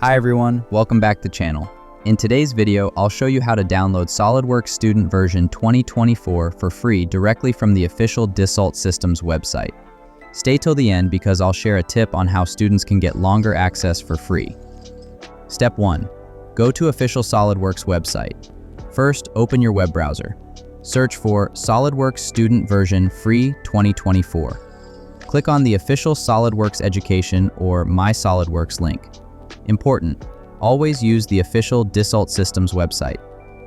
Hi everyone, welcome back to the channel. In today's video, I'll show you how to download SolidWorks Student version 2024 for free directly from the official Dassault Systèmes website. Stay till the end because I'll share a tip on how students can get longer access for free. Step 1. Go to official SolidWorks website. First, open your web browser. Search for SolidWorks Student version free 2024. Click on the official SolidWorks Education or My SolidWorks link. Important: always use the official Dassault Systèmes website.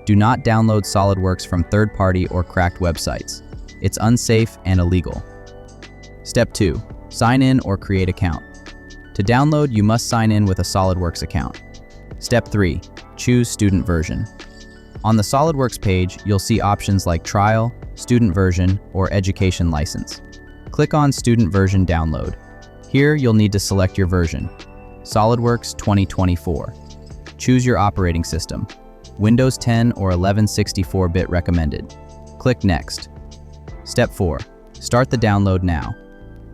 Do not download SolidWorks from third-party or cracked websites. It's unsafe and illegal. Step 2. Sign in or create account. To download, you must sign in with a SolidWorks account. Step 3. Choose student version. On the SolidWorks page, you'll see options like Trial, Student Version, or Education License. Click on Student Version Download. Here, you'll need to select your version. SolidWorks 2024. Choose your operating system. Windows 10 or 1164-bit recommended. Click Next. Step 4. Start the download now.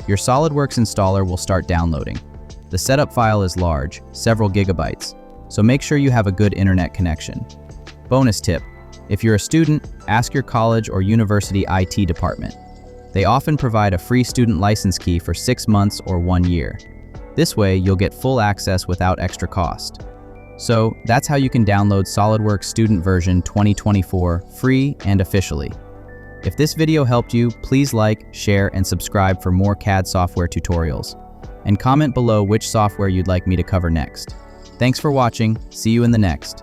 Your SolidWorks installer will start downloading. The setup file is large, several gigabytes, so make sure you have a good internet connection. Bonus tip: if you're a student, ask your college or university IT department. They often provide a free student license key for 6 months or 1 year. This way, you'll get full access without extra cost. So, that's how you can download SolidWorks Student version 2024 free and officially. If this video helped you, please like, share, and subscribe for more CAD software tutorials. And comment below which software you'd like me to cover next. Thanks for watching. See you in the next.